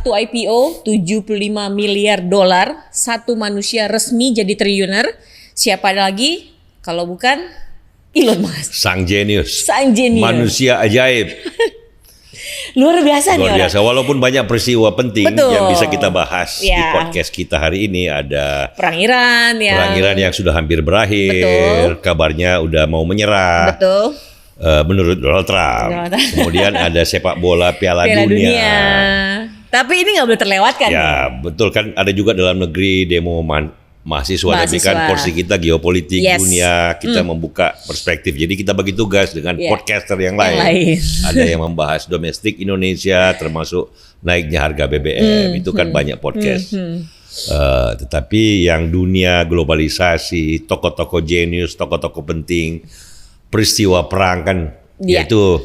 satu IPO 75 miliar dolar, satu manusia resmi jadi triliuner. Siapa lagi kalau bukan Elon Musk. Sang jenius. Sang jenius. Manusia ajaib. Luar biasa nih Luar biasa. orang. Walaupun banyak peristiwa penting yang bisa kita bahas di podcast kita hari ini. Ada Perang Iran yang sudah hampir berakhir. Betul. Kabarnya udah mau menyerah. Betul. Menurut Donald Trump. Kemudian ada sepak bola Piala Dunia. Tapi ini nggak boleh terlewatkan. Ya betul kan, ada juga dalam negeri demo mahasiswa. Tapi kan porsi kita geopolitik dunia, kita membuka perspektif. Jadi kita bagi tugas dengan podcaster yang lain. Ada yang membahas domestik Indonesia, termasuk naiknya harga BBM. Itu kan banyak podcast. Tetapi yang dunia globalisasi, tokoh-tokoh jenius, tokoh-tokoh penting, peristiwa perang kan, yaitu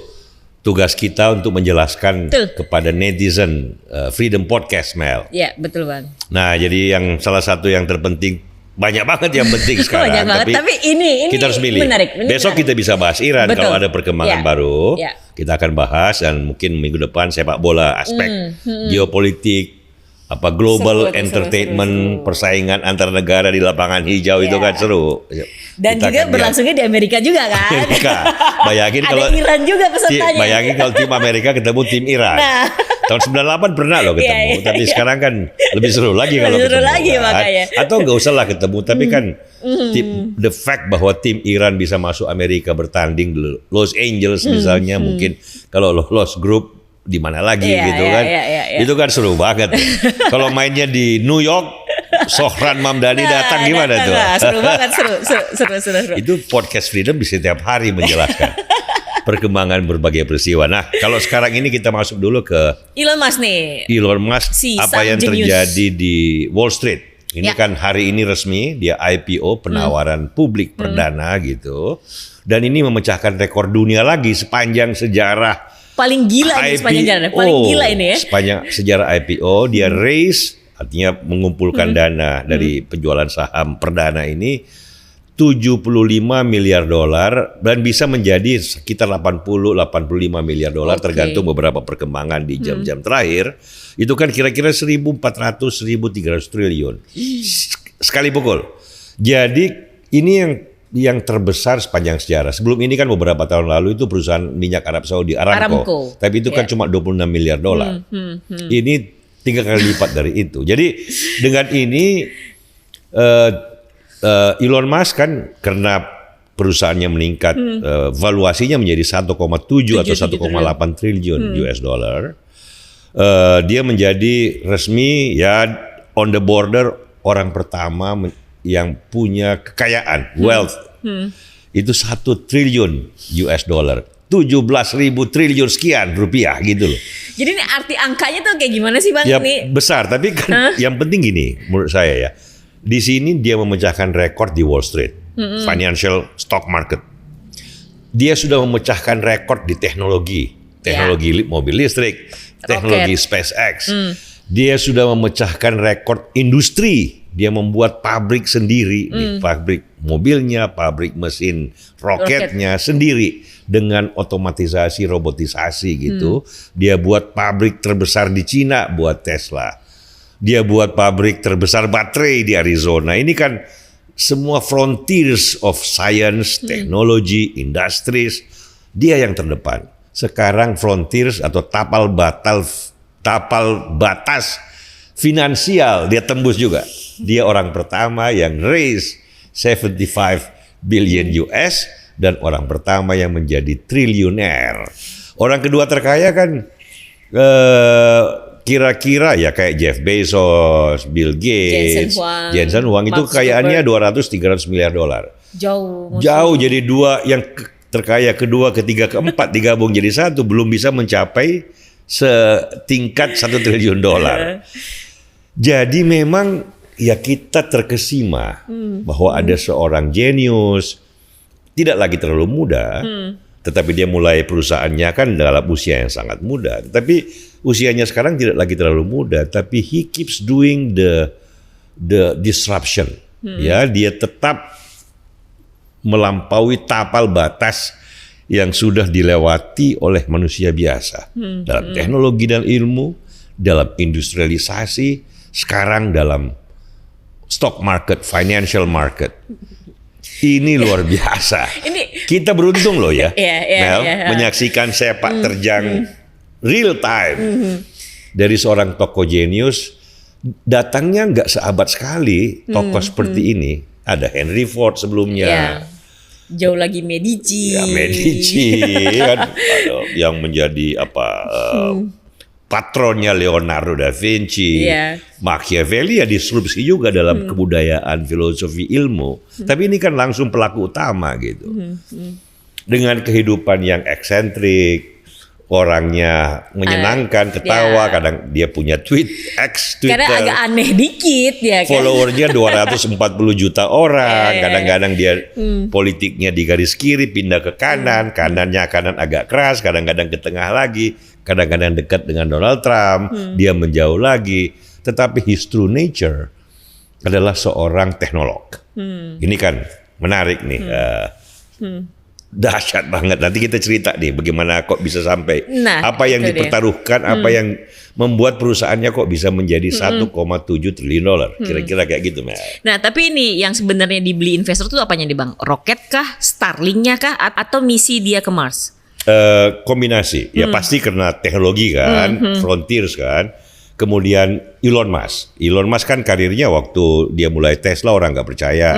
tugas kita untuk menjelaskan kepada netizen. Freedom Podcast, Mel. Iya, betul Bang. Nah, jadi yang salah satu yang terpenting, banyak banget yang penting sekarang. Banyak banget, tapi ini kita harus milih. Menarik. Besok kita bisa bahas Iran. Kalau ada perkembangan baru, kita akan bahas, dan mungkin minggu depan sepak bola, aspek geopolitik, global entertainment, persaingan antar negara di lapangan hijau itu kan seru. Dan kita juga berlangsungnya di Amerika juga kan. Amerika. Bayangin ada kalau Iran juga pesertanya. Bayangin kalau tim Amerika ketemu tim Iran. Nah. Tahun 98 pernah loh ketemu, tapi sekarang kan lebih seru lagi kalau ketemu. Lagi, kan? Makanya. Atau nggak usah lah ketemu, tapi kan the fact bahwa tim Iran bisa masuk Amerika bertanding di Los Angeles misalnya, mungkin kalau lolos grup di mana lagi gitu kan. Itu kan seru banget. Kalau mainnya di New York, Sohran Mamdani datang gimana tuh? Seru banget, seru. Itu podcast Freedom bisa setiap hari menjelaskan perkembangan berbagai peristiwa. Nah, kalau sekarang ini kita masuk dulu ke Elon Musk nih. Elon Musk, apa yang terjadi di Wall Street? Ini kan hari ini resmi dia IPO, penawaran publik perdana gitu. Dan ini memecahkan rekor dunia lagi sepanjang sejarah. Paling gila ini sepanjang sejarah. Paling gila ini ya. Sepanjang sejarah IPO dia raise, artinya mengumpulkan dana dari penjualan saham perdana ini 75 miliar dolar, dan bisa menjadi sekitar 80-85 miliar dolar tergantung beberapa perkembangan di jam-jam terakhir. Itu kan kira-kira 1.400-1.300 triliun sekali pukul. Jadi ini yang terbesar sepanjang sejarah. Sebelum ini kan beberapa tahun lalu itu perusahaan minyak Arab Saudi Aramco. Tapi itu kan cuma 26 miliar dolar. Ini 3 kali lipat dari itu. Jadi dengan ini Elon Musk kan karena perusahaannya meningkat, valuasinya menjadi 1,7 atau 1,8 triliun US dollar. Dia menjadi resmi on the border orang pertama yang punya kekayaan, wealth. Itu 1 triliun US dollar. 17.000 triliun sekian rupiah gitu loh. Jadi ini arti angkanya tuh kayak gimana sih Bang? Ya ini besar, tapi kan yang penting gini menurut saya ya. Di sini dia memecahkan rekor di Wall Street, financial stock market. Dia sudah memecahkan rekor di teknologi mobil listrik, teknologi SpaceX. Dia sudah memecahkan rekor industri. Dia membuat pabrik sendiri, pabrik mobilnya, pabrik mesin roketnya sendiri dengan otomatisasi, robotisasi gitu. Dia buat pabrik terbesar di Cina buat Tesla. Dia buat pabrik terbesar baterai di Arizona. Ini kan semua frontiers of science, teknologi, industries. Dia yang terdepan. Sekarang frontiers atau tapal batas finansial dia tembus juga. Dia orang pertama yang raise 75 billion US dan orang pertama yang menjadi triliuner. Orang kedua terkaya kan kira-kira ya kayak Jeff Bezos, Bill Gates, Jensen Huang itu kekayaannya 200-300 miliar dolar. Jauh jadi dua yang terkaya kedua, ketiga, keempat digabung jadi satu belum bisa mencapai setingkat 1 triliun dolar. Jadi memang ya kita terkesima bahwa ada seorang jenius, tidak lagi terlalu muda, tetapi dia mulai perusahaannya kan dalam usia yang sangat muda. Tetapi usianya sekarang tidak lagi terlalu muda, tapi he keeps doing the disruption. Ya, dia tetap melampaui tapal batas yang sudah dilewati oleh manusia biasa dalam teknologi dan ilmu, dalam industrialisasi, sekarang dalam stock market, financial market. Ini luar biasa. Kita beruntung loh ya, Mel, menyaksikan sepak terjang real time dari seorang tokoh jenius. Datangnya nggak seabad sekali tokoh seperti ini. Ada Henry Ford sebelumnya. Jauh lagi Medici. Ya, Medici kan yang menjadi patronnya Leonardo da Vinci. Machiavelli ya disrupsi juga dalam kebudayaan, filosofi, ilmu. Tapi ini kan langsung pelaku utama gitu. Dengan kehidupan yang eksentrik, orangnya menyenangkan, ketawa, kadang dia punya Twitter. Kadang agak aneh dikit ya kan. Followernya 240 juta orang, kadang-kadang dia politiknya di garis kiri, pindah ke kanan, kanan agak keras, kadang-kadang ke tengah lagi, kadang-kadang dekat dengan Donald Trump, dia menjauh lagi. Tetapi his true nature adalah seorang teknolog. Ini kan menarik nih. Dahsyat banget. Nanti kita cerita nih bagaimana kok bisa sampai apa yang dipertaruhkan, apa yang membuat perusahaannya kok bisa menjadi 1,7 triliun dolar. Kira-kira kayak gitu, Mel. Nah, tapi ini yang sebenarnya dibeli investor itu apanya nih, Bang? Roket kah, Starlink-nya kah, atau misi dia ke Mars? Kombinasi. Ya pasti karena teknologi kan, Frontiers kan. Kemudian Elon Musk. Elon Musk kan karirnya waktu dia mulai Tesla orang nggak percaya.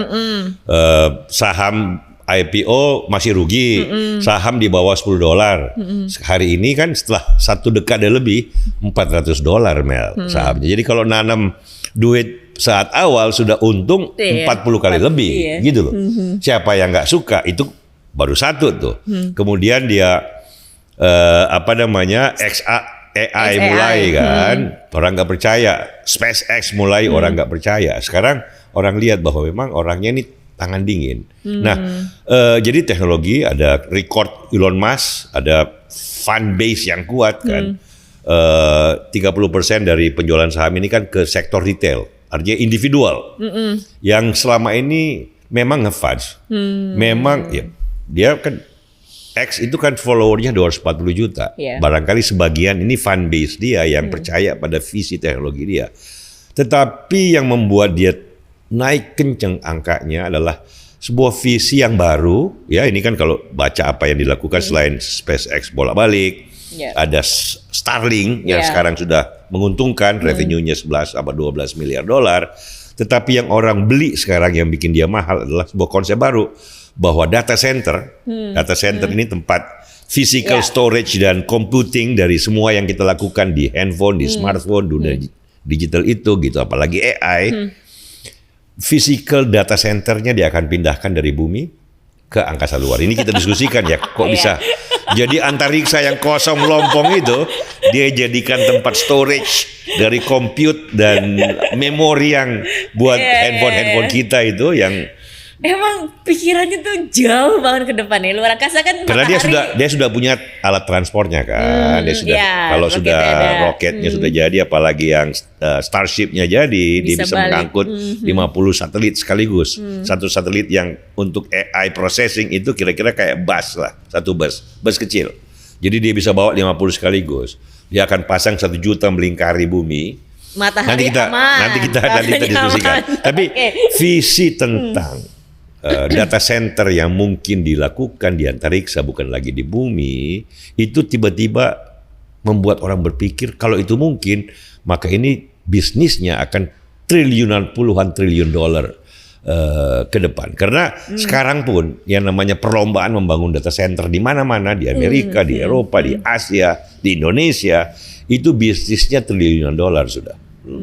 Saham IPO masih rugi, saham di bawah $10. Hari ini kan setelah 1 dekade lebih $400 Mel sahamnya. Jadi kalau nanam duit saat awal sudah untung 40 kali lebih gitu loh. Siapa yang nggak suka itu baru satu tuh. Kemudian dia AI mulai kan, orang nggak percaya. SpaceX mulai orang nggak percaya. Sekarang orang lihat bahwa memang orangnya ini tangan dingin. Nah, jadi teknologi ada record Elon Musk, ada fan base yang kuat kan. 30% dari penjualan saham ini kan ke sektor retail, artinya individual. Yang selama ini memang nge-fudge. Memang ya, dia kan X itu kan followernya 240 juta. Barangkali sebagian ini fan base dia yang percaya pada visi teknologi dia. Tetapi yang membuat dia naik kenceng angkanya adalah sebuah visi yang baru. Ya, ini kan kalau baca apa yang dilakukan selain SpaceX bolak-balik, ada Starlink yang sekarang sudah menguntungkan, revenue-nya 11 apa 12 miliar dolar. Tetapi yang orang beli sekarang yang bikin dia mahal adalah sebuah konsep baru bahwa data center, ini tempat physical storage dan computing dari semua yang kita lakukan di handphone, di smartphone, dunia digital itu gitu, apalagi AI. Physical data centernya dia akan pindahkan dari bumi ke angkasa luar. Ini kita diskusikan ya, kok bisa. Jadi antariksa yang kosong melompong itu, dia jadikan tempat storage dari compute dan memori yang buat handphone kita itu yang emang pikirannya tuh jauh banget ke depannya. Luar angkasa kan karena dia sudah punya alat transportnya kan. Dia sudah kalau sudah roketnya sudah jadi, apalagi yang Starship-nya jadi, dia bisa mengangkut 50 satelit sekaligus. Satu satelit yang untuk AI processing itu kira-kira kayak bus lah, satu bus kecil. Jadi dia bisa bawa 50 sekaligus. Dia akan pasang 1 juta melingkari bumi. Matahari nanti kita diskusikan. Tapi visi tentang data center yang mungkin dilakukan di antariksa bukan lagi di bumi, itu tiba-tiba membuat orang berpikir kalau itu mungkin, maka ini bisnisnya akan puluhan triliun dolar ke depan. Karena sekarang pun yang namanya perlombaan membangun data center di mana-mana, di Amerika, di Eropa, di Asia, di Indonesia, itu bisnisnya triliunan dolar sudah.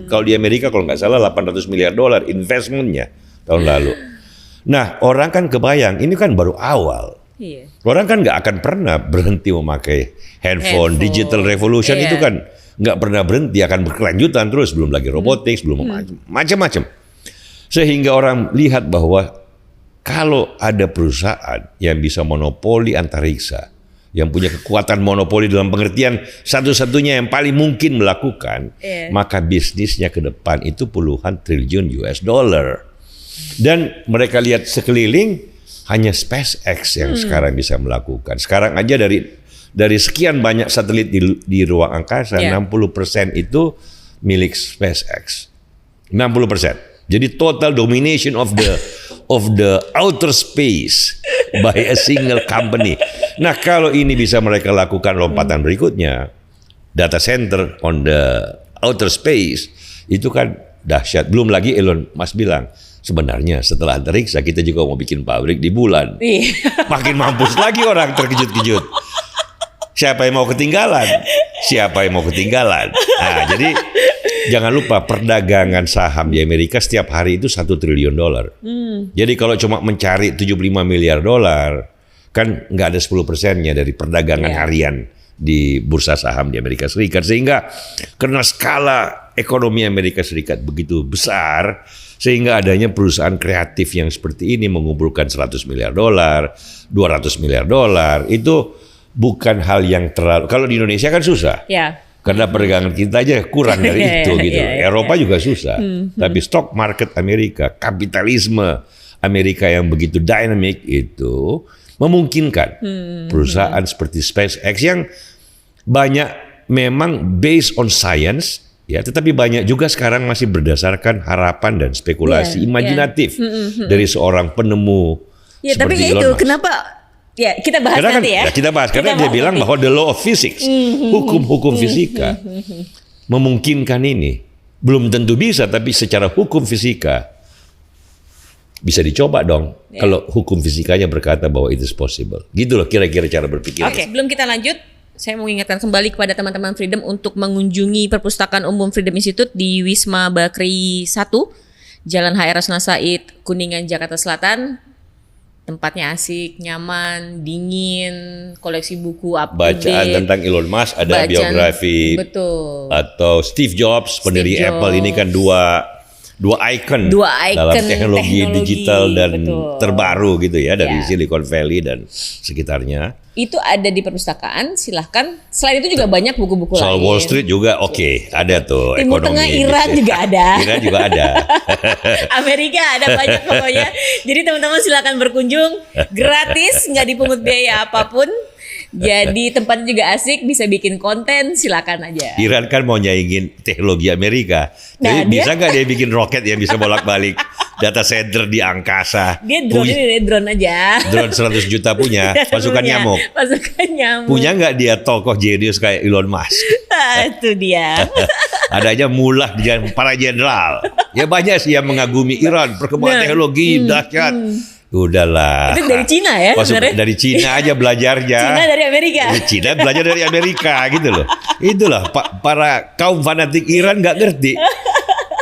Kalau di Amerika kalau nggak salah 800 miliar dolar investmentnya tahun lalu. Nah, orang kan kebayang, ini kan baru awal. Orang kan nggak akan pernah berhenti memakai handphone. Digital revolution itu kan nggak pernah berhenti, akan berkelanjutan terus. Belum lagi robotics, belum macam-macam. Sehingga orang lihat bahwa kalau ada perusahaan yang bisa monopoli antariksa, yang punya kekuatan monopoli dalam pengertian satu-satunya yang paling mungkin melakukan, maka bisnisnya ke depan itu puluhan triliun US dollar. Dan mereka lihat sekeliling hanya SpaceX yang sekarang bisa melakukan. Sekarang aja dari dari sekian banyak satelit di ruang angkasa, 60% itu milik SpaceX. 60%. Jadi total domination of the outer space by a single company. Nah, kalau ini bisa mereka lakukan lompatan berikutnya, data center on the outer space, itu kan dahsyat. Belum lagi Elon Musk bilang, sebenarnya setelah antariksa kita juga mau bikin pabrik di bulan. Makin mampus lagi orang terkejut-kejut. Siapa yang mau ketinggalan? Siapa yang mau ketinggalan? Nah, jadi jangan lupa perdagangan saham di Amerika setiap hari itu $1 triliun. Jadi kalau cuma mencari 75 miliar dolar, kan nggak ada 10%-nya dari perdagangan harian di bursa saham di Amerika Serikat. Sehingga karena skala ekonomi Amerika Serikat begitu besar, sehingga adanya perusahaan kreatif yang seperti ini mengumpulkan 100 miliar dolar, 200 miliar dolar, itu bukan hal yang terlalu. Kalau di Indonesia kan susah. Karena perdagangan kita aja kurang dari itu gitu. Eropa juga susah. Tapi stock market Amerika, kapitalisme Amerika yang begitu dynamic itu memungkinkan perusahaan seperti SpaceX yang banyak memang based on science, ya, tetapi banyak juga sekarang masih berdasarkan harapan dan spekulasi imajinatif dari seorang penemu seperti tapi Elon itu Musk. kenapa? Ya, kita bahas Karena nanti ya. Kita bahas karena dia bilang bahwa the law of physics, hukum-hukum fisika memungkinkan ini. Belum tentu bisa, tapi secara hukum fisika bisa dicoba dong. Kalau hukum fisikanya berkata bahwa it is possible. Gitu loh kira-kira cara berpikir. Oke, sebelum kita lanjut, saya mau ingatkan kembali kepada teman-teman Freedom untuk mengunjungi Perpustakaan Umum Freedom Institute di Wisma Bakri 1, Jalan HR Rasuna Said, Kuningan, Jakarta Selatan. Tempatnya asik, nyaman, dingin, koleksi buku up-to-date. Bacaan tentang Elon Musk, ada biografi. Betul. Atau Steve Jobs, pendiri Apple, ini kan dua icon dalam teknologi digital dan terbaru gitu ya, dari Silicon Valley dan sekitarnya. Itu ada di perpustakaan, silahkan. Selain itu juga banyak buku-buku lain. Soal Wall Street juga ada tuh. Timur ekonomi. Tengah, Iran juga ada. Iran juga ada. Amerika ada banyak pokoknya. Jadi teman-teman silakan berkunjung, gratis, nggak dipungut biaya apapun. Jadi tempatnya juga asik, bisa bikin konten, silakan aja. Iran kan mau nyaingin teknologi Amerika. Jadi bisa nggak dia bikin roket yang bisa bolak-balik data center di angkasa? Dia drone aja. Drone 100 juta punya, pasukan nyamuk. Pasukan nyamuk. Punya nggak dia tokoh jenius kayak Elon Musk? Itu dia. Adanya mullah dengan para jenderal. Ya banyak sih yang mengagumi Iran, perkembangan teknologi dahsyat. Udahlah. Itu dari Cina ya sebenarnya? Dari Cina aja belajarnya. Cina dari Amerika. Cina belajar dari Amerika gitu loh. Itulah para kaum fanatik Iran nggak ngerti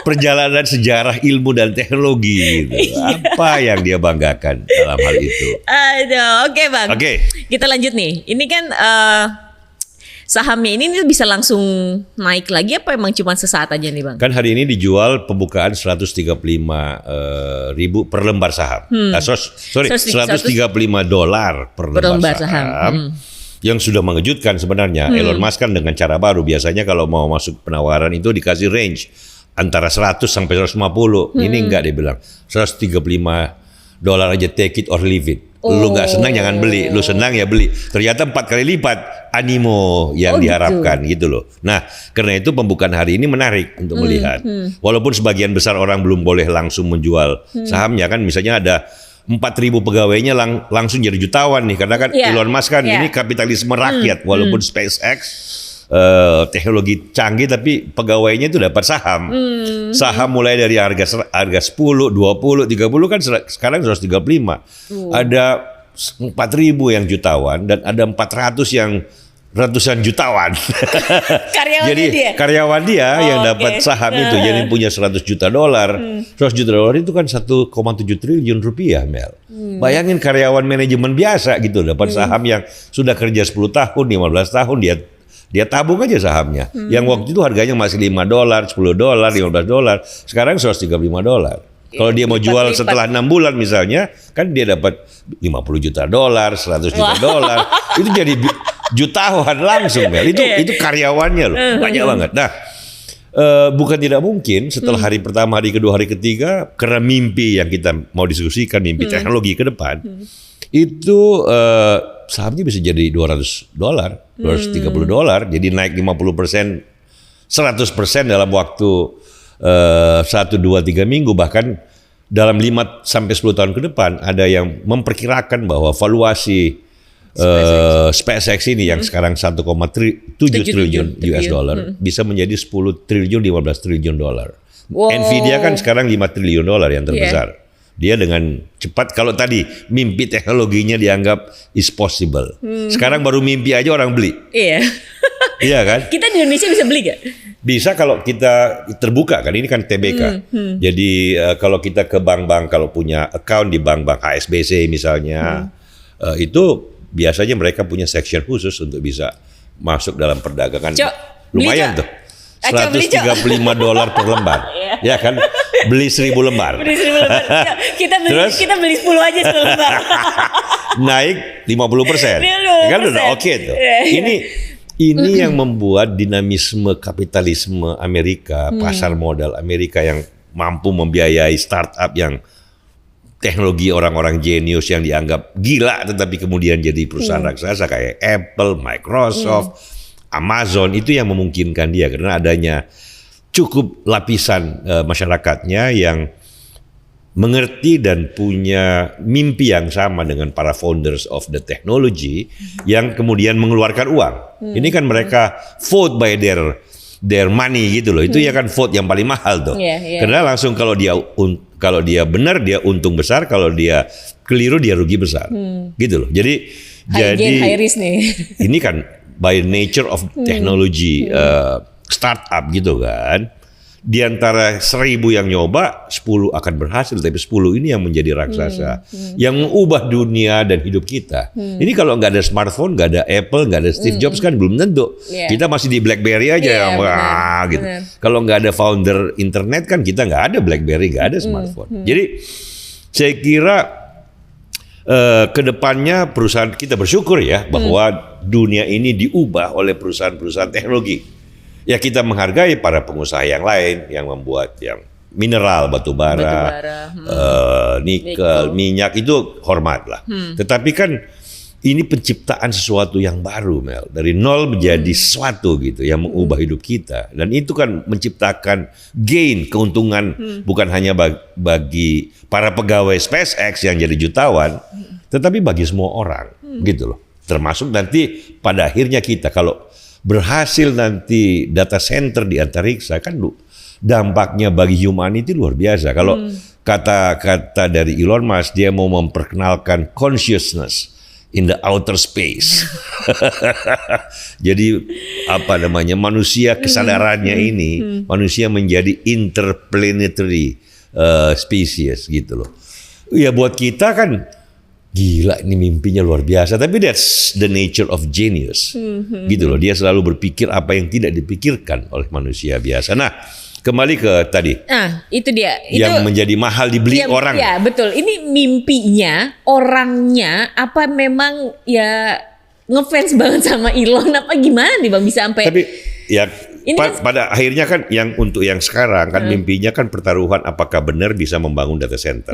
perjalanan sejarah ilmu dan teknologi gitu. Apa yang dia banggakan dalam hal itu. Aduh, oke Bang. Kita lanjut nih. Ini kan sahamnya ini bisa langsung naik lagi apa emang cuma sesaat aja nih Bang? Kan hari ini dijual pembukaan 135 ribu per lembar saham. $135 per lembar saham. Yang sudah mengejutkan sebenarnya. Elon Musk kan dengan cara baru. Biasanya kalau mau masuk penawaran itu dikasih range antara 100 sampai 150. Ini enggak, dia bilang $135 aja, take it or leave it. Lu nggak senang jangan beli, lu senang ya beli. Ternyata 4 kali lipat animo yang diharapkan gitu loh. Nah, karena itu pembukaan hari ini menarik untuk melihat. Walaupun sebagian besar orang belum boleh langsung menjual sahamnya kan, misalnya ada 4.000 pegawainya langsung jadi jutawan nih, karena kan Elon Musk kan ini kapitalisme rakyat. Walaupun SpaceX teknologi canggih tapi pegawainya itu dapat saham. Saham mulai dari harga 10, 20, 30 kan sekarang 135. Ada 4.000 yang jutawan dan ada 400 yang ratusan jutawan. Karyawan dia yang dapat saham itu, jadi punya $100 juta. $100 juta itu kan 1,7 triliun rupiah, Mel. Bayangin karyawan manajemen biasa gitu dapat saham yang sudah kerja 10 tahun, 15 tahun dia tabung aja sahamnya. Yang waktu itu harganya masih $5, $10, $15. Sekarang $135. Kalau dia mau jual setelah 6 bulan misalnya, kan dia dapat $50 juta, $100 juta. Itu jadi jutawan langsung, Mel. Itu karyawannya loh, banyak banget. Nah, bukan tidak mungkin setelah hari pertama, hari kedua, hari ketiga, karena mimpi yang kita mau diskusikan, mimpi teknologi ke depan, itu sahamnya bisa jadi $200, $230, jadi naik 50%, 100% dalam waktu 1, 2, 3 minggu, bahkan dalam 5 sampai 10 tahun ke depan ada yang memperkirakan bahwa valuasi SpaceX ini yang sekarang 1,7 triliun US dollar bisa menjadi 10 triliun, 15 triliun dolar. Wow. Nvidia kan sekarang 5 triliun dolar yang terbesar. Dia dengan cepat, kalau tadi mimpi teknologinya dianggap is possible. Sekarang baru mimpi aja orang beli. Iya. Iya kan? Kita di Indonesia bisa beli gak? Bisa kalau kita terbuka kan, ini kan TBK. Jadi kalau kita ke bank-bank, kalau punya account di bank-bank HSBC misalnya, itu biasanya mereka punya section khusus untuk bisa masuk dalam perdagangan. Cok, lumayan beli, tuh. $135 per lembar. Ya kan? Beli 1.000 lembar. Beli 1.000 lembar. Terus, kita beli 10 aja 10 lembar. Naik 50%. Kan udah oke tuh. Ini yang membuat dinamisme kapitalisme Amerika, pasar modal Amerika yang mampu membiayai startup yang teknologi orang-orang jenius yang dianggap gila tetapi kemudian jadi perusahaan raksasa kayak Apple, Microsoft, Amazon, itu yang memungkinkan dia karena adanya cukup lapisan masyarakatnya yang mengerti dan punya mimpi yang sama dengan para founders of the technology yang kemudian mengeluarkan uang. Ini kan mereka vote by their money gitu loh. Itu ya kan vote yang paling mahal tuh. Karena langsung kalau dia benar dia untung besar, kalau dia keliru dia rugi besar. Gitu loh. Jadi high risk nih. Ini kan by nature of technology startup gitu kan. Di antara 1.000 yang nyoba, 10 akan berhasil, tapi 10 ini yang menjadi raksasa, yang mengubah dunia dan hidup kita. Ini kalau nggak ada smartphone, nggak ada Apple, nggak ada Steve Jobs kan belum tentu. Kita masih di BlackBerry aja, gitu. Kalau nggak ada founder internet kan kita nggak ada BlackBerry, nggak ada smartphone. Jadi saya kira kedepannya perusahaan kita bersyukur ya bahwa dunia ini diubah oleh perusahaan-perusahaan teknologi. Ya kita menghargai para pengusaha yang lain yang membuat yang mineral, batu bara, nikel, minyak, itu hormat lah. Tetapi kan ini penciptaan sesuatu yang baru, Mel, dari nol menjadi sesuatu gitu yang mengubah hidup kita, dan itu kan menciptakan gain, keuntungan bukan hanya bagi para pegawai SpaceX yang jadi jutawan, tetapi bagi semua orang gitu loh. Termasuk nanti pada akhirnya kita kalau berhasil nanti data center di antariksa kan dampaknya bagi humanity luar biasa. Kalau kata-kata dari Elon Musk, dia mau memperkenalkan consciousness in the outer space. Jadi apa namanya, manusia kesadarannya ini, manusia menjadi interplanetary species gitu loh. Ya buat kita kan gila, ini mimpinya luar biasa. Tapi that's the nature of genius. Gitu loh. Dia selalu berpikir apa yang tidak dipikirkan oleh manusia biasa. Nah, kembali ke tadi. Nah, itu dia. Yang menjadi mahal dibeli orang. Ya, betul. Ini mimpinya, orangnya, apa memang ya ngefans banget sama Elon, apa gimana nih Bang bisa sampai. Tapi ya pada akhirnya kan yang untuk yang sekarang kan mimpinya kan pertaruhan apakah benar bisa membangun data center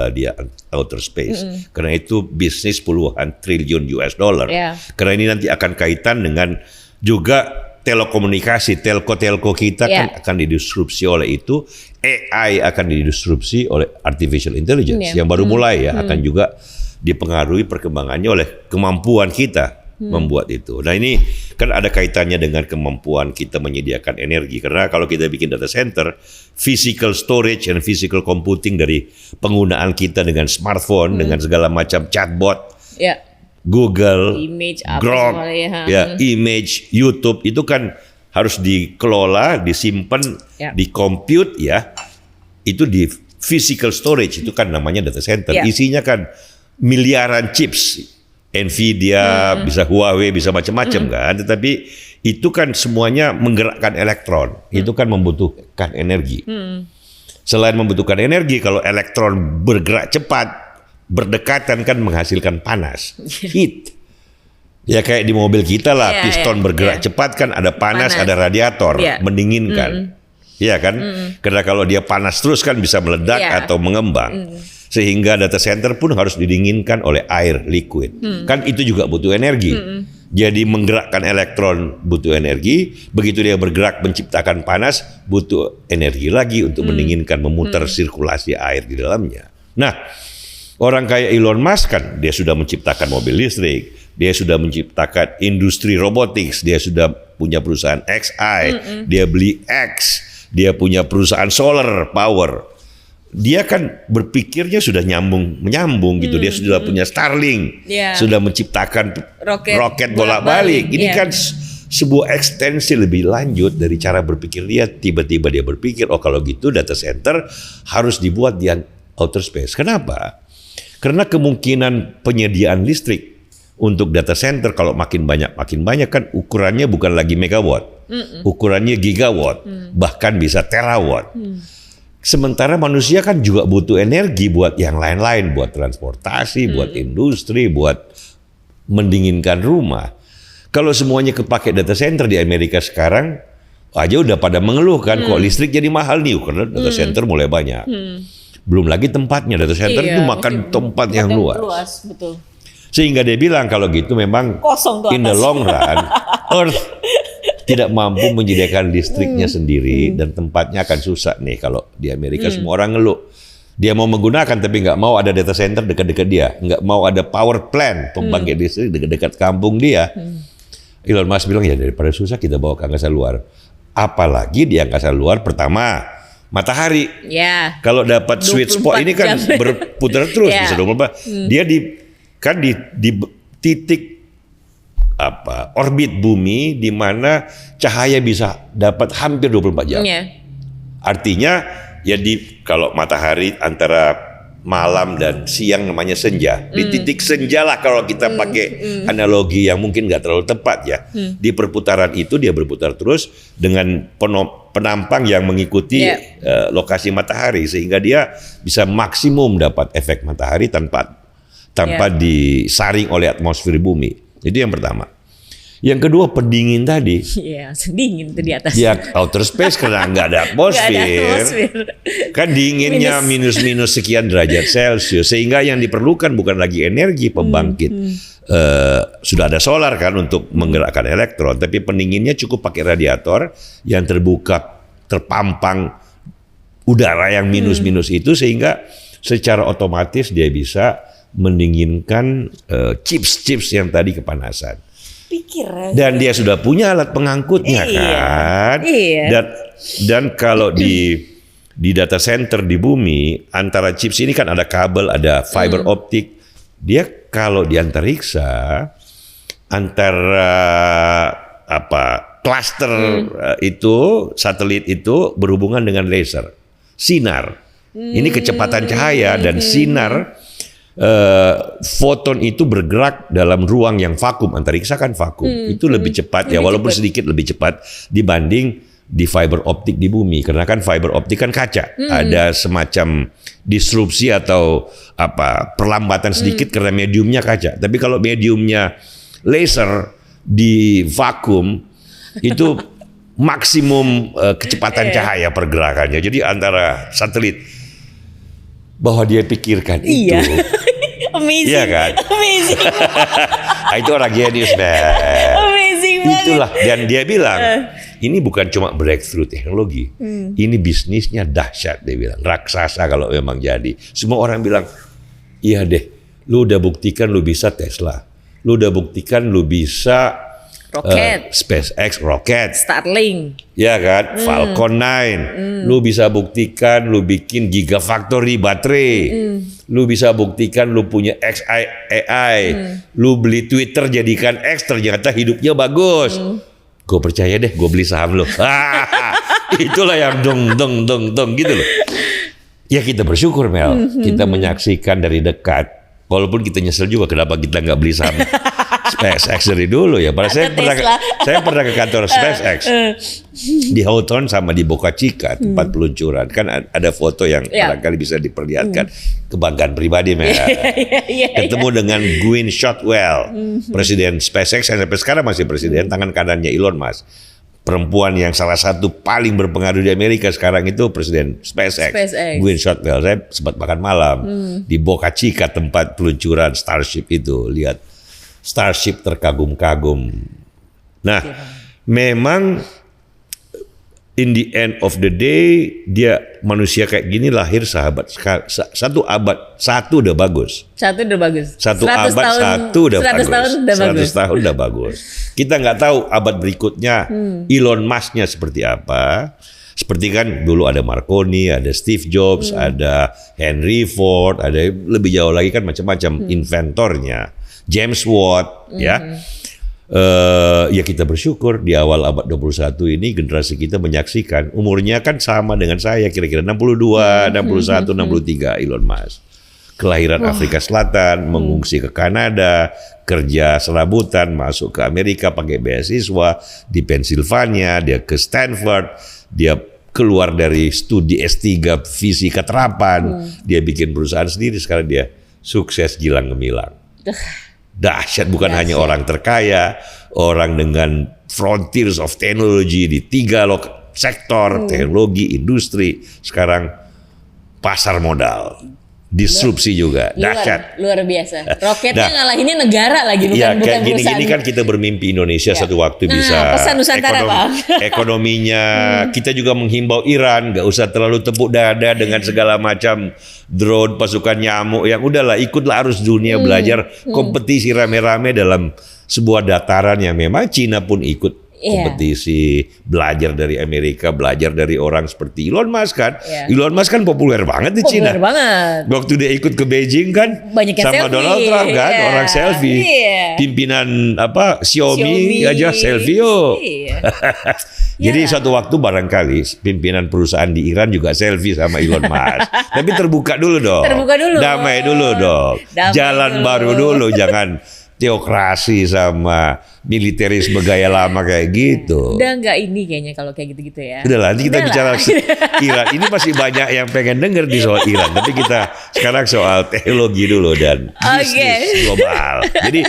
di outer space. Karena itu bisnis puluhan triliun US dollar. Karena ini nanti akan kaitan dengan juga telekomunikasi, telco kita kan akan didisrupsi oleh itu, AI akan didisrupsi oleh artificial intelligence yang baru mulai ya, akan juga dipengaruhi perkembangannya oleh kemampuan kita membuat itu. Nah ini kan ada kaitannya dengan kemampuan kita menyediakan energi, karena kalau kita bikin data center, physical storage and physical computing dari penggunaan kita dengan smartphone, dengan segala macam chatbot, Google, image, Grok, image, YouTube, itu kan harus dikelola, disimpan, di-compute ya, itu di physical storage, itu kan namanya data center. Isinya kan miliaran chips. Nvidia, bisa Huawei, bisa macam-macam kan. Tetapi itu kan semuanya menggerakkan elektron. Itu kan membutuhkan energi. Selain membutuhkan energi, kalau elektron bergerak cepat, berdekatan kan menghasilkan panas, heat. Ya kayak di mobil kita lah, piston bergerak cepat kan ada panas, ada radiator, mendinginkan. Iya kan? Karena kalau dia panas terus kan bisa meledak atau mengembang. Sehingga data center pun harus didinginkan oleh air liquid. Kan itu juga butuh energi. Jadi menggerakkan elektron butuh energi, begitu dia bergerak menciptakan panas butuh energi lagi untuk mendinginkan, memutar sirkulasi air di dalamnya. Nah, orang kayak Elon Musk kan dia sudah menciptakan mobil listrik, dia sudah menciptakan industri robotics, dia sudah punya perusahaan XI, dia beli X, dia punya perusahaan solar power. Dia kan berpikirnya sudah menyambung gitu. Dia sudah punya Starlink, sudah menciptakan roket bolak-balik. Ini kan sebuah ekstensi lebih lanjut dari cara berpikir dia. Tiba-tiba dia berpikir, oh kalau gitu data center harus dibuat di outer space. Kenapa? Karena kemungkinan penyediaan listrik untuk data center kalau makin banyak kan ukurannya bukan lagi megawatt, ukurannya gigawatt, bahkan bisa terawatt. Sementara manusia kan juga butuh energi buat yang lain-lain, buat transportasi, buat industri, buat mendinginkan rumah. Kalau semuanya kepake data center di Amerika sekarang, aja udah pada mengeluh kan, kok listrik jadi mahal nih, karena data center mulai banyak. Belum lagi tempatnya, data center itu makan tempat yang luas. Betul. Sehingga dia bilang kalau gitu memang in the long run, Earth tidak mampu menyediakan listriknya sendiri dan tempatnya akan susah nih kalau di Amerika semua orang ngeluh. Dia mau menggunakan tapi nggak mau ada data center dekat-dekat dia, nggak mau ada power plant pembangkit listrik dekat-dekat kampung dia. Elon Musk bilang ya daripada susah kita bawa ke angkasa luar. Apalagi di angkasa luar pertama matahari. Kalau dapat sweet spot ini kan berputar terus bisa 24. Dia di titik orbit bumi di mana cahaya bisa dapat hampir 24 jam. Artinya ya kalau matahari antara malam dan siang namanya senja. Di titik senja lah kalau kita pakai analogi yang mungkin nggak terlalu tepat ya. Di perputaran itu dia berputar terus dengan penampang yang mengikuti lokasi matahari sehingga dia bisa maksimum dapat efek matahari tanpa disaring oleh atmosfer bumi. Itu yang pertama. Yang kedua pendingin tadi. Dingin itu di atas. Ya outer space karena nggak ada atmosfer. Kan dinginnya minus sekian derajat Celcius. Sehingga yang diperlukan bukan lagi energi pembangkit. Sudah ada solar kan untuk menggerakkan elektron. Tapi pendinginnya cukup pakai radiator yang terpampang udara yang minus itu. Sehingga secara otomatis dia bisa mendinginkan chips yang tadi kepanasan. Dan dia sudah punya alat pengangkutnya kan. Dan kalau di data center di bumi antara chips ini kan ada kabel, ada fiber optik. Dia kalau di antariksa antara cluster itu satelit itu berhubungan dengan laser, sinar. Ini kecepatan cahaya dan sinar. Foton itu bergerak dalam ruang yang vakum, antariksa kan vakum, itu lebih cepat ya, walaupun sedikit lebih cepat dibanding di fiber optik di bumi, karena kan fiber optik kan kaca, ada semacam disrupsi atau perlambatan sedikit karena mediumnya kaca. Tapi kalau mediumnya laser di vakum itu maksimum kecepatan cahaya pergerakannya. Jadi antara satelit bahwa dia pikirkan itu. Amazing. Iya kan? Amazing. Itu orang genius, man. Amazing banget. Itulah, dan dia bilang, ini bukan cuma breakthrough teknologi. Ini bisnisnya dahsyat, dia bilang. Raksasa kalau memang jadi. Semua orang bilang, iya deh, lu udah buktikan lu bisa Tesla. Lu udah buktikan lu bisa roket, SpaceX roket, Starlink, ya kan, Falcon 9. Lu bisa buktikan lu bikin gigafactory baterai. Lu bisa buktikan lu punya AI. Lu beli Twitter jadikan X, ternyata hidupnya bagus. Gue percaya deh, gue beli saham lu. Itulah yang dong gitu loh. Ya kita bersyukur Mel, kita menyaksikan dari dekat. Walaupun kita nyesel juga kenapa kita nggak beli saham SpaceX dari dulu ya. Padahal saya pernah ke kantor SpaceX di Houghton sama di Boca Chica, tempat peluncuran. Kan ada foto yang barangkali bisa diperlihatkan. Kebanggaan pribadi Mel. Ketemu dengan Gwynne Shotwell, presiden SpaceX yang sampai sekarang masih presiden, tangan kanannya Elon Musk. perempuan yang salah satu paling berpengaruh di Amerika sekarang itu Presiden SpaceX. Gwyneth Shotwell. Saya sempat makan malam di Boca Chica, tempat peluncuran Starship itu. Lihat Starship terkagum-kagum. Nah, memang in the end of the day dia manusia kayak gini lahir sahabat. Satu udah bagus. Satu abad udah 100 bagus. tahun udah 100 bagus. tahun udah bagus. Kita nggak tahu abad berikutnya Elon Musk-nya seperti apa. Seperti kan dulu ada Marconi, ada Steve Jobs, ada Henry Ford, ada lebih jauh lagi kan macam-macam inventornya. James Watt, ya. Ya kita bersyukur di awal abad 21 ini generasi kita menyaksikan, umurnya kan sama dengan saya, kira-kira 62, 61, 63 Elon Musk. Kelahiran Afrika Selatan, mengungsi ke Kanada, kerja serabutan, masuk ke Amerika pakai beasiswa di Pennsylvania, dia ke Stanford, dia keluar dari studi S3 fisika terapan, dia bikin perusahaan sendiri, sekarang dia sukses gilang gemilang. Dahsyat, bukan hanya orang terkaya, orang dengan frontiers of technology di 3 sektor, teknologi, industri, sekarang pasar modal. Disrupsi juga, dahsyat. Luar biasa. Roketnya ngalahinnya negara lagi, bukan ya, kayak perusahaan. gini-gini kan kita bermimpi Indonesia satu waktu bisa pesan Nusantara, Bang. Ekonominya. Kita juga menghimbau Iran nggak usah terlalu tepuk dada dengan segala macam drone, pasukan nyamuk, yang udahlah ikutlah arus dunia, belajar kompetisi rame-rame dalam sebuah dataran yang memang Cina pun ikut kompetisi, belajar dari Amerika, belajar dari orang seperti Elon Musk kan. Elon Musk kan populer banget di Cina. Populer banget. Waktu dia ikut ke Beijing kan, banyak yang sama selfie. Donald Trump kan, orang selfie. Pimpinan Xiaomi aja selfie yo. Jadi suatu waktu barangkali pimpinan perusahaan di Iran juga selfie sama Elon Musk. Tapi terbuka dulu dong. Damai dulu dong. Jalan baru dulu, jangan teokrasi sama militerisme gaya lama kayak gitu. Udah nggak ini kayaknya kalau kayak gitu-gitu ya. Udah nanti kita bicara Iran. Ini masih banyak yang pengen denger di soal Iran. Tapi kita sekarang soal teknologi dulu dan bisnis global. Jadi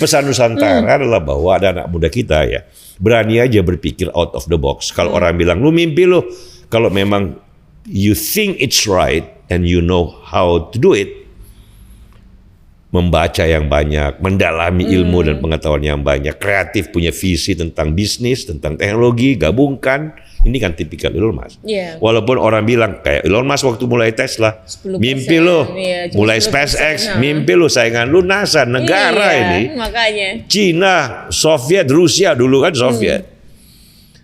pesan Nusantara adalah bahwa ada anak muda kita ya, berani aja berpikir out of the box. Kalau orang bilang, lu mimpi lu. Kalau memang you think it's right and you know how to do it, membaca yang banyak, mendalami ilmu dan pengetahuan yang banyak, kreatif, punya visi tentang bisnis, tentang teknologi, gabungkan. Ini kan tipikal Elon Musk. Walaupun orang bilang kayak Elon Musk waktu mulai Tesla, mimpi lo, mulai SpaceX, mimpi lo, saingan lu NASA, negara ini. Makanya. Cina, Soviet, Rusia dulu kan Soviet.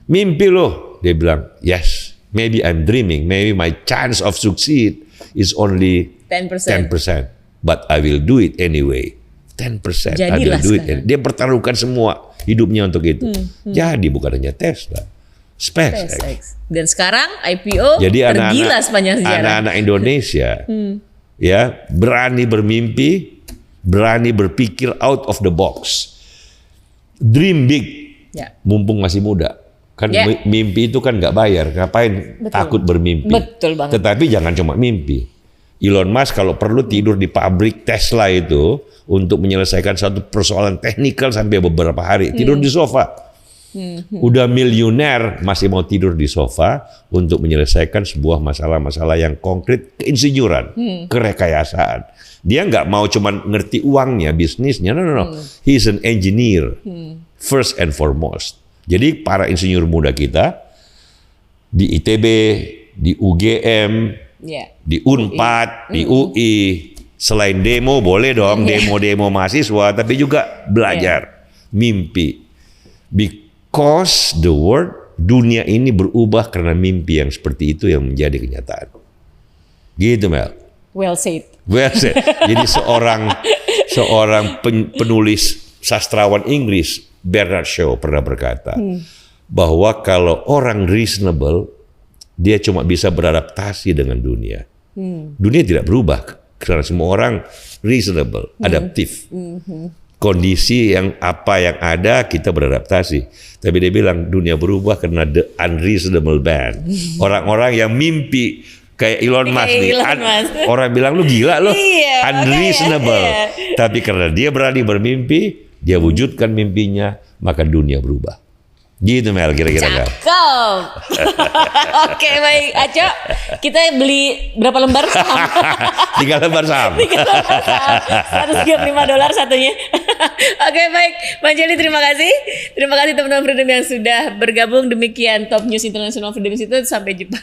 Mimpi lo, dia bilang, yes, maybe I'm dreaming, maybe my chance of succeed is only 10%. But I will do it anyway. 10%. I will do it. Dia pertaruhkan semua hidupnya untuk itu. Jadi bukan hanya Tesla, SpaceX. Dan sekarang IPO jadi tergila sepanjang sejarah. Anak-anak Indonesia ya berani bermimpi, berani berpikir out of the box. Dream big. Mumpung masih muda. Kan mimpi itu kan nggak bayar. Ngapain takut bermimpi? Betul banget. Tetapi jangan cuma mimpi. Elon Musk kalau perlu tidur di pabrik Tesla itu untuk menyelesaikan satu persoalan teknikal sampai beberapa hari. Tidur di sofa. Udah miliuner masih mau tidur di sofa untuk menyelesaikan sebuah masalah-masalah yang konkret, keinsinyuran, kerekayasaan. Dia nggak mau cuma ngerti uangnya, bisnisnya. No. He's an engineer. First and foremost. Jadi para insinyur muda kita di ITB, di UGM, di Unpad, di UI, selain demo boleh dong, demo-demo mahasiswa, tapi juga belajar, mimpi. Because the world, dunia ini berubah karena mimpi yang seperti itu yang menjadi kenyataan. Gitu Mel. Well said. Jadi seorang penulis sastrawan Inggris, Bernard Shaw pernah berkata bahwa kalau orang reasonable, dia cuma bisa beradaptasi dengan dunia. Dunia tidak berubah karena semua orang reasonable, adaptif. Kondisi yang ada kita beradaptasi. Tapi dia bilang dunia berubah karena the unreasonable man. Orang-orang yang mimpi kayak Elon Musk nih. Orang bilang lu gila loh, unreasonable. Tapi karena dia berani bermimpi, dia wujudkan mimpinya, maka dunia berubah. Gitu Mel kira-kira kan. Cakep. Oke baik, Aco, kita beli berapa lembar saham? 3 lembar saham. 3 lembar saham, $135 satunya. Oke baik, Bang Jeli terima kasih. Terima kasih teman-teman Freedom yang sudah bergabung. Demikian Top News International Freedom Institute. Sampai jumpa.